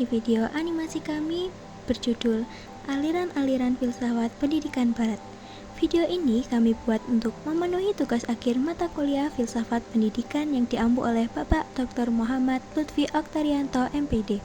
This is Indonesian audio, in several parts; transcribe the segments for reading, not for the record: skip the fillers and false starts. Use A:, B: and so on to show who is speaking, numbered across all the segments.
A: video animasi kami berjudul Aliran-aliran Filsafat Pendidikan Barat. Video ini kami buat untuk memenuhi tugas akhir mata kuliah Filsafat Pendidikan yang diampu oleh Bapak Dr. Muhammad Lutfi Oktarianto, MPD.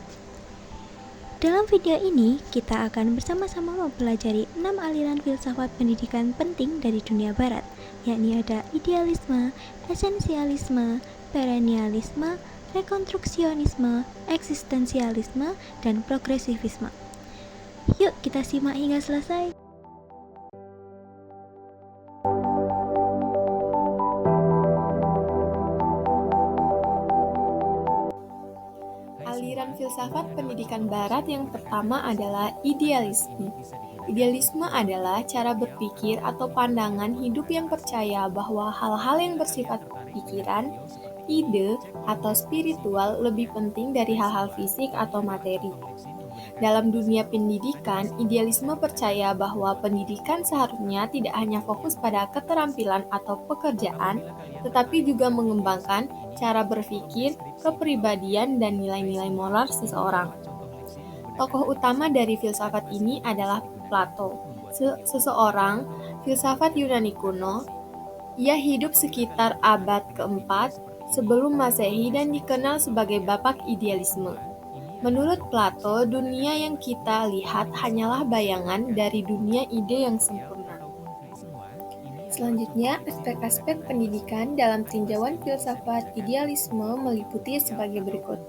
A: Dalam video ini, kita akan bersama-sama mempelajari 6 aliran filsafat pendidikan penting dari dunia barat, yakni ada idealisme, esensialisme, perennialisme, rekonstruksionisme, eksistensialisme, dan progresivisme. Yuk kita simak hingga selesai.
B: Aliran filsafat pendidikan barat yang pertama adalah idealisme. Idealisme adalah cara berpikir atau pandangan hidup yang percaya bahwa hal-hal yang bersifat pikiran, ide, atau spiritual lebih penting dari hal-hal fisik atau materi. Dalam dunia pendidikan, idealisme percaya bahwa pendidikan seharusnya tidak hanya fokus pada keterampilan atau pekerjaan, tetapi juga mengembangkan cara berpikir, kepribadian, dan nilai-nilai moral seseorang. Tokoh utama dari filsafat ini adalah Plato, seseorang filsafat Yunani kuno. Ia hidup sekitar abad keempat sebelum Masehi dan dikenal sebagai bapak idealisme. Menurut Plato, dunia yang kita lihat hanyalah bayangan dari dunia ide yang sempurna. Selanjutnya, aspek-aspek pendidikan dalam tinjauan filsafat idealisme meliputi sebagai berikut.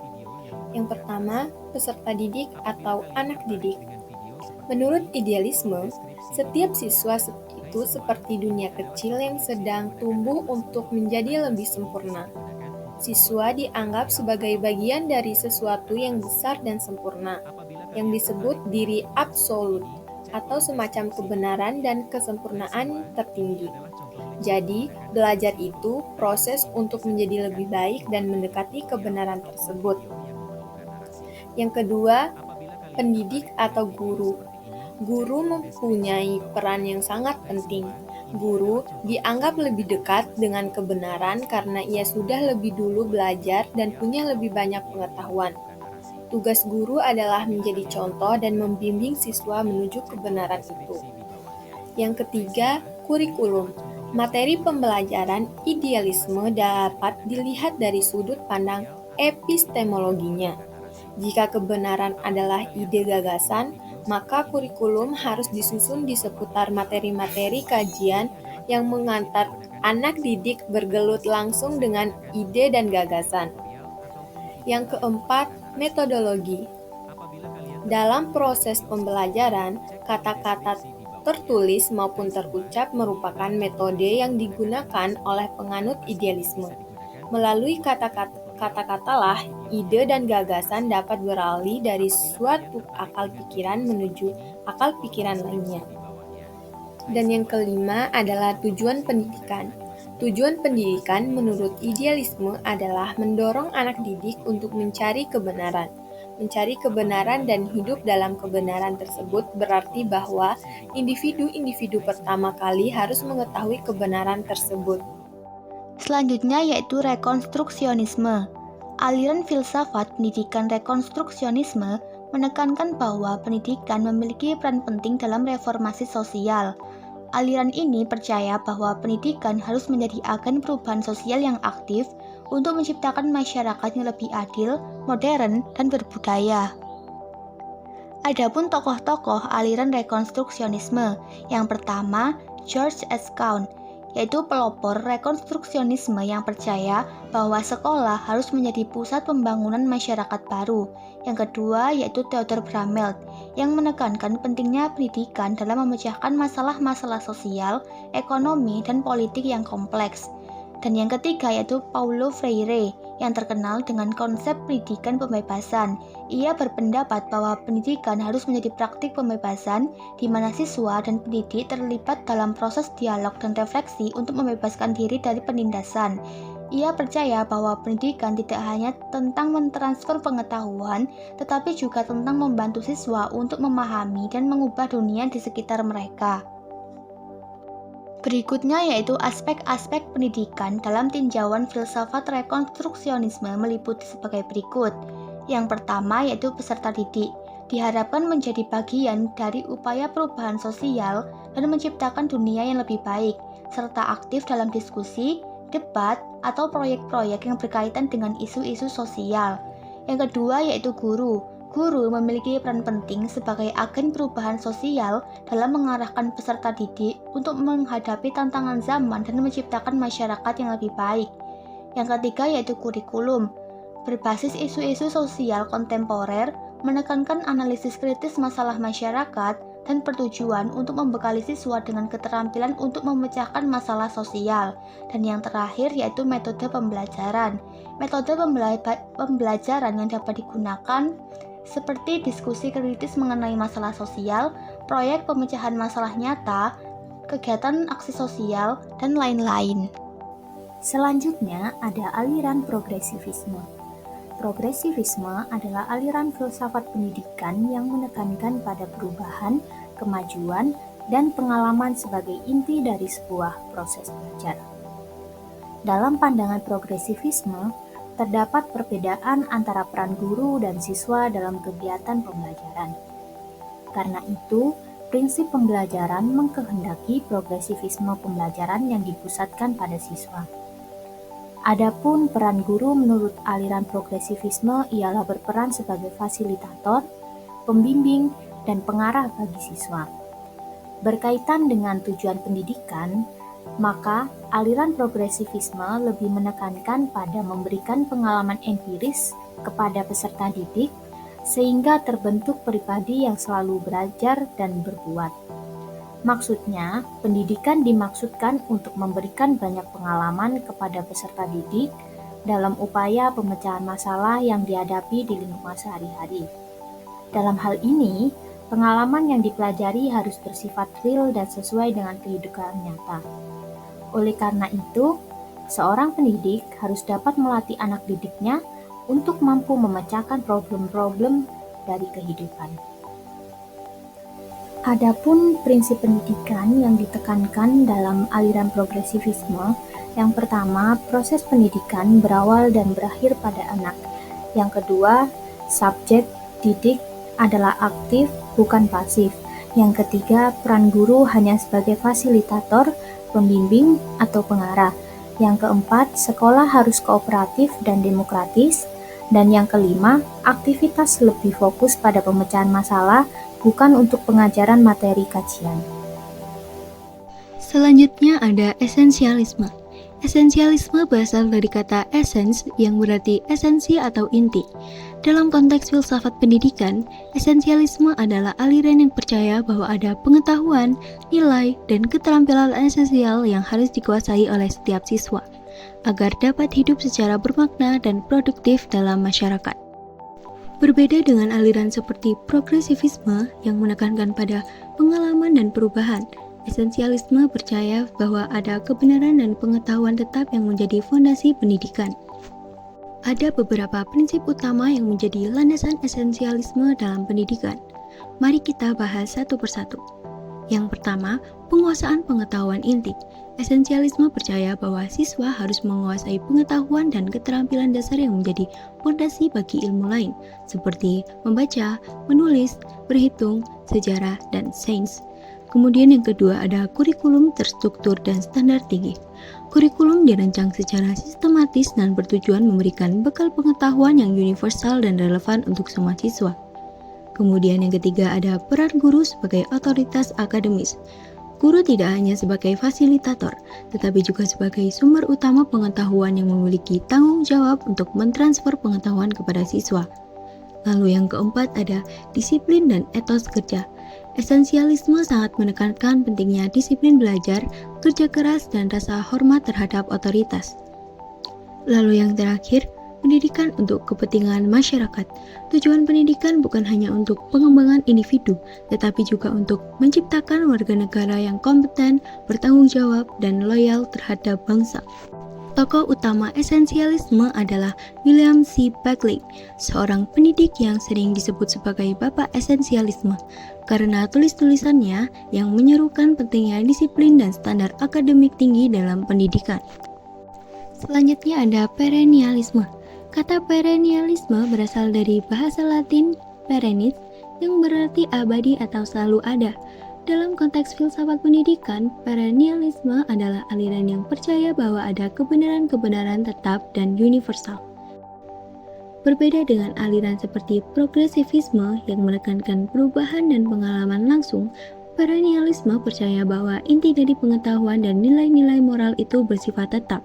B: Yang pertama, peserta didik atau anak didik. Menurut idealisme, setiap siswa itu seperti dunia kecil yang sedang tumbuh untuk menjadi lebih sempurna. Siswa dianggap sebagai bagian dari sesuatu yang besar dan sempurna, yang disebut diri absolut, atau semacam kebenaran dan kesempurnaan tertinggi. Jadi, belajar itu proses untuk menjadi lebih baik dan mendekati kebenaran tersebut. Yang kedua, pendidik atau guru. Guru mempunyai peran yang sangat penting. Guru dianggap lebih dekat dengan kebenaran karena ia sudah lebih dulu belajar dan punya lebih banyak pengetahuan. Tugas guru adalah menjadi contoh dan membimbing siswa menuju kebenaran itu. Yang ketiga, kurikulum. Materi pembelajaran idealisme dapat dilihat dari sudut pandang epistemologinya. Jika kebenaran adalah ide gagasan, maka kurikulum harus disusun di seputar materi-materi kajian yang mengantar anak didik bergelut langsung dengan ide dan gagasan. Yang keempat, metodologi. Dalam proses pembelajaran, kata-kata tertulis maupun terucap merupakan metode yang digunakan oleh penganut idealisme. Melalui kata-katalah ide dan gagasan dapat beralih dari suatu akal pikiran menuju akal pikiran lainnya. Dan yang kelima adalah tujuan pendidikan. Tujuan pendidikan menurut idealisme adalah mendorong anak didik untuk mencari kebenaran. Mencari kebenaran dan hidup dalam kebenaran tersebut berarti bahwa individu-individu pertama kali harus mengetahui kebenaran tersebut.
A: Selanjutnya yaitu rekonstruksionisme. Aliran filsafat pendidikan rekonstruksionisme menekankan bahwa pendidikan memiliki peran penting dalam reformasi sosial. Aliran ini percaya bahwa pendidikan harus menjadi agen perubahan sosial yang aktif untuk menciptakan masyarakat yang lebih adil, modern, dan berbudaya. Adapun tokoh-tokoh aliran rekonstruksionisme, yang pertama George S. Count, yaitu pelopor rekonstruksionisme yang percaya bahwa sekolah harus menjadi pusat pembangunan masyarakat baru. Yang kedua yaitu Theodor Bramelt, yang menekankan pentingnya pendidikan dalam memecahkan masalah-masalah sosial, ekonomi, dan politik yang kompleks. Dan yang ketiga yaitu Paulo Freire, yang terkenal dengan konsep pendidikan pembebasan. Ia berpendapat bahwa pendidikan harus menjadi praktik pembebasan, di mana siswa dan pendidik terlibat dalam proses dialog dan refleksi untuk membebaskan diri dari penindasan. Ia percaya bahwa pendidikan tidak hanya tentang mentransfer pengetahuan, tetapi juga tentang membantu siswa untuk memahami dan mengubah dunia di sekitar mereka. Berikutnya yaitu aspek-aspek pendidikan dalam tinjauan filsafat rekonstruksionisme meliputi sebagai berikut. Yang pertama yaitu peserta didik. Diharapkan menjadi bagian dari upaya perubahan sosial dan menciptakan dunia yang lebih baik, serta aktif dalam diskusi, debat, atau proyek-proyek yang berkaitan dengan isu-isu sosial. Yang kedua yaitu guru. Guru memiliki peran penting sebagai agen perubahan sosial dalam mengarahkan peserta didik untuk menghadapi tantangan zaman dan menciptakan masyarakat yang lebih baik. Yang ketiga yaitu kurikulum. Berbasis isu-isu sosial kontemporer, menekankan analisis kritis masalah masyarakat dan bertujuan untuk membekali siswa dengan keterampilan untuk memecahkan masalah sosial. Dan yang terakhir yaitu metode pembelajaran. Metode pembelajaran yang dapat digunakan seperti diskusi kritis mengenai masalah sosial, proyek pemecahan masalah nyata, kegiatan aksi sosial, dan lain-lain.
C: Selanjutnya ada aliran progresivisme. Progresivisme adalah aliran filsafat pendidikan yang menekankan pada perubahan, kemajuan, dan pengalaman sebagai inti dari sebuah proses belajar. Dalam pandangan progresivisme, terdapat perbedaan antara peran guru dan siswa dalam kegiatan pembelajaran. Karena itu, prinsip pembelajaran mengkehendaki progresivisme pembelajaran yang dipusatkan pada siswa. Adapun peran guru menurut aliran progresivisme ialah berperan sebagai fasilitator, pembimbing, dan pengarah bagi siswa. Berkaitan dengan tujuan pendidikan, maka aliran progresivisme lebih menekankan pada memberikan pengalaman empiris kepada peserta didik sehingga terbentuk pribadi yang selalu belajar dan berbuat. Maksudnya, pendidikan dimaksudkan untuk memberikan banyak pengalaman kepada peserta didik dalam upaya pemecahan masalah yang dihadapi di lingkungan sehari-hari. Dalam hal ini, pengalaman yang dipelajari harus bersifat real dan sesuai dengan kehidupan nyata. Oleh karena itu, seorang pendidik harus dapat melatih anak didiknya untuk mampu memecahkan problem-problem dari kehidupan. Adapun prinsip pendidikan yang ditekankan dalam aliran progresivisme, yang pertama, proses pendidikan berawal dan berakhir pada anak. Yang kedua, subjek didik adalah aktif, bukan pasif. Yang ketiga, peran guru hanya sebagai fasilitator, pembimbing, atau pengarah. Yang keempat, sekolah harus kooperatif dan demokratis. Dan yang kelima, aktivitas lebih fokus pada pemecahan masalah, bukan untuk pengajaran materi kajian.
D: Selanjutnya ada esensialisme. Esensialisme berasal dari kata essence yang berarti esensi atau inti. Dalam konteks filsafat pendidikan, esensialisme adalah aliran yang percaya bahwa ada pengetahuan, nilai, dan keterampilan esensial yang harus dikuasai oleh setiap siswa, agar dapat hidup secara bermakna dan produktif dalam masyarakat. Berbeda dengan aliran seperti progresivisme yang menekankan pada pengalaman dan perubahan, esensialisme percaya bahwa ada kebenaran dan pengetahuan tetap yang menjadi fondasi pendidikan. Ada beberapa prinsip utama yang menjadi landasan esensialisme dalam pendidikan. Mari kita bahas satu persatu. Yang pertama, penguasaan pengetahuan inti. Esensialisme percaya bahwa siswa harus menguasai pengetahuan dan keterampilan dasar yang menjadi fondasi bagi ilmu lain, seperti membaca, menulis, berhitung, sejarah, dan sains. Kemudian yang kedua ada kurikulum terstruktur dan standar tinggi. Kurikulum dirancang secara sistematis dan bertujuan memberikan bekal pengetahuan yang universal dan relevan untuk semua siswa. Kemudian yang ketiga ada peran guru sebagai otoritas akademis. Guru tidak hanya sebagai fasilitator, tetapi juga sebagai sumber utama pengetahuan yang memiliki tanggung jawab untuk mentransfer pengetahuan kepada siswa. Lalu yang keempat ada disiplin dan etos kerja. Esensialisme sangat menekankan pentingnya disiplin belajar, kerja keras, dan rasa hormat terhadap otoritas. Lalu yang terakhir, pendidikan untuk kepentingan masyarakat. Tujuan pendidikan bukan hanya untuk pengembangan individu, tetapi juga untuk menciptakan warga negara yang kompeten, bertanggung jawab, dan loyal terhadap bangsa. Tokoh utama esensialisme adalah William C. Buckley, seorang pendidik yang sering disebut sebagai Bapak Esensialisme, karena tulis-tulisannya yang menyerukan pentingnya disiplin dan standar akademik tinggi dalam pendidikan. Selanjutnya ada perennialisme. Kata perennialisme berasal dari bahasa Latin perennis yang berarti abadi atau selalu ada. Dalam konteks filsafat pendidikan, perennialisme adalah aliran yang percaya bahwa ada kebenaran-kebenaran tetap dan universal. Berbeda dengan aliran seperti progresivisme yang menekankan perubahan dan pengalaman langsung, perennialisme percaya bahwa inti dari pengetahuan dan nilai-nilai moral itu bersifat tetap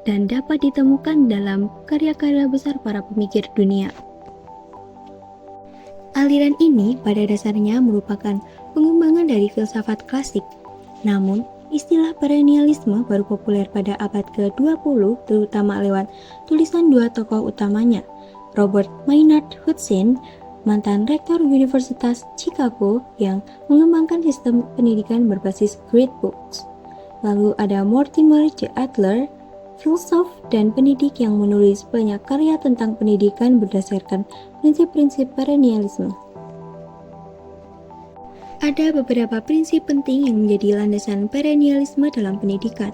D: dan dapat ditemukan dalam karya-karya besar para pemikir dunia. Aliran ini pada dasarnya merupakan pengembangan dari filsafat klasik. Namun, istilah perennialisme baru populer pada abad ke-20 terutama lewat tulisan dua tokoh utamanya, Robert Maynard Hutchinson, mantan rektor Universitas Chicago yang mengembangkan sistem pendidikan berbasis Great Books. Lalu ada Mortimer J. Adler, filsuf dan pendidik yang menulis banyak karya tentang pendidikan berdasarkan prinsip-prinsip perennialisme. Ada beberapa prinsip penting yang menjadi landasan perennialisme dalam pendidikan.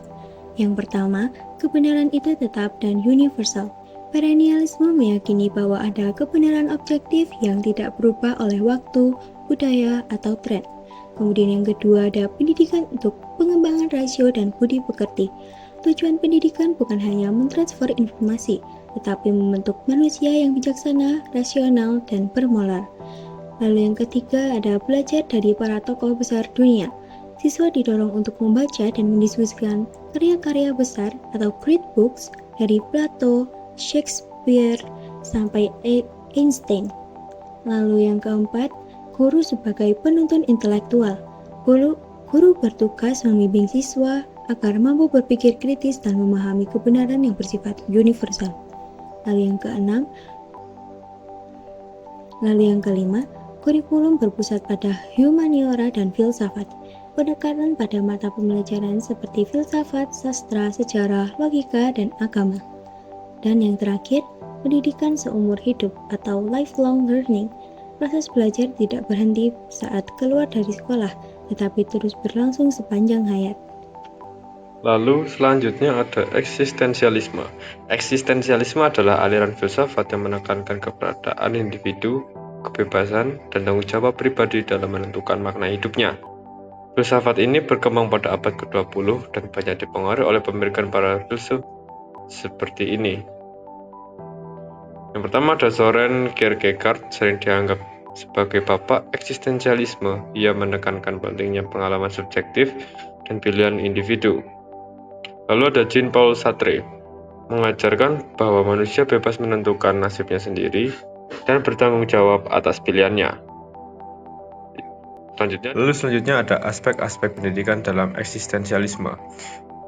D: Yang pertama, kebenaran itu tetap dan universal. Perennialisme meyakini bahwa ada kebenaran objektif yang tidak berubah oleh waktu, budaya, atau tren. Kemudian yang kedua ada pendidikan untuk pengembangan rasio dan budi pekerti. Tujuan pendidikan bukan hanya mentransfer informasi, tetapi membentuk manusia yang bijaksana, rasional, dan bermoral. Lalu yang ketiga ada belajar dari para tokoh besar dunia. Siswa didorong untuk membaca dan mendiskusikan karya-karya besar atau great books dari Plato, Shakespeare, sampai Einstein. Lalu yang keempat, guru sebagai penuntun intelektual. Guru bertugas membimbing siswa agar mampu berpikir kritis dan memahami kebenaran yang bersifat universal. Lalu yang kelima, kurikulum berpusat pada humaniora dan filsafat, pendekatan pada mata pembelajaran seperti filsafat, sastra, sejarah, logika, dan agama. Dan yang terakhir, pendidikan seumur hidup atau lifelong learning. Proses belajar tidak berhenti saat keluar dari sekolah, tetapi terus berlangsung sepanjang hayat.
E: Lalu selanjutnya ada eksistensialisme. Eksistensialisme adalah aliran filsafat yang menekankan keberadaan individu, kebebasan, dan tanggung jawab pribadi dalam menentukan makna hidupnya. Filsafat ini berkembang pada abad ke-20 dan banyak dipengaruhi oleh pemikiran para filsuf seperti ini. Yang pertama ada Søren Kierkegaard, sering dianggap sebagai bapak eksistensialisme. Ia menekankan pentingnya pengalaman subjektif dan pilihan individu. Lalu ada Jean-Paul Sartre, mengajarkan bahwa manusia bebas menentukan nasibnya sendiri dan bertanggung jawab atas pilihannya. Selanjutnya ada aspek-aspek pendidikan dalam eksistensialisme.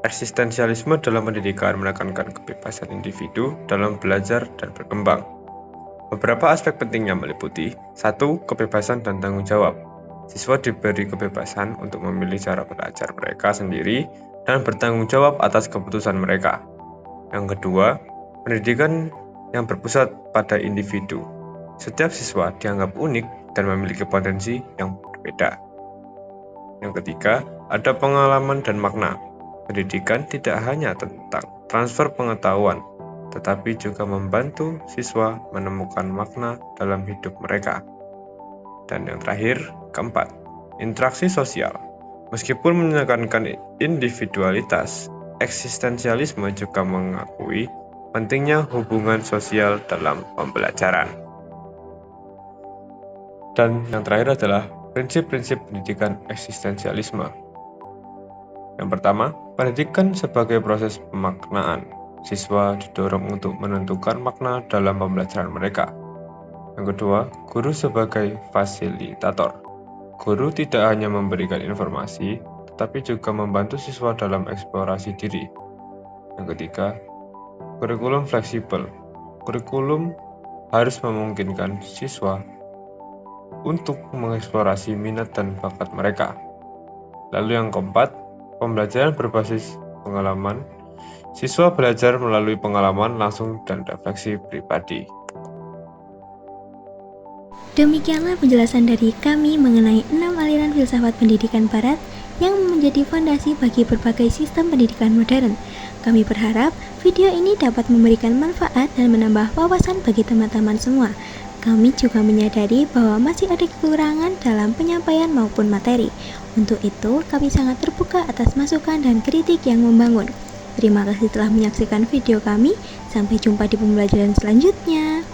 E: Eksistensialisme dalam pendidikan menekankan kebebasan individu dalam belajar dan berkembang. Beberapa aspek pentingnya meliputi 1. Kebebasan dan tanggung jawab. Siswa diberi kebebasan untuk memilih cara belajar mereka sendiri dan bertanggung jawab atas keputusan mereka. Yang kedua, pendidikan yang berpusat pada individu. Setiap siswa dianggap unik dan memiliki potensi yang berbeda. Yang ketiga, ada pengalaman dan makna. Pendidikan tidak hanya tentang transfer pengetahuan, tetapi juga membantu siswa menemukan makna dalam hidup mereka. Dan yang terakhir, keempat, interaksi sosial. Meskipun menekankan individualitas, eksistensialisme juga mengakui pentingnya hubungan sosial dalam pembelajaran. Dan yang terakhir adalah prinsip-prinsip pendidikan eksistensialisme. Yang pertama, pendidikan sebagai proses pemaknaan. Siswa didorong untuk menentukan makna dalam pembelajaran mereka. Yang kedua, guru sebagai fasilitator. Guru tidak hanya memberikan informasi, tetapi juga membantu siswa dalam eksplorasi diri. Yang ketiga, kurikulum fleksibel. Kurikulum harus memungkinkan siswa untuk mengeksplorasi minat dan bakat mereka. Lalu yang keempat, pembelajaran berbasis pengalaman. Siswa belajar melalui pengalaman langsung dan refleksi pribadi.
D: Demikianlah penjelasan dari kami mengenai 6 aliran filsafat pendidikan barat yang menjadi fondasi bagi berbagai sistem pendidikan modern. Kami berharap video ini dapat memberikan manfaat dan menambah wawasan bagi teman-teman semua. Kami juga menyadari bahwa masih ada kekurangan dalam penyampaian maupun materi. Untuk itu, kami sangat terbuka atas masukan dan kritik yang membangun. Terima kasih telah menyaksikan video kami. Sampai jumpa di pembelajaran selanjutnya.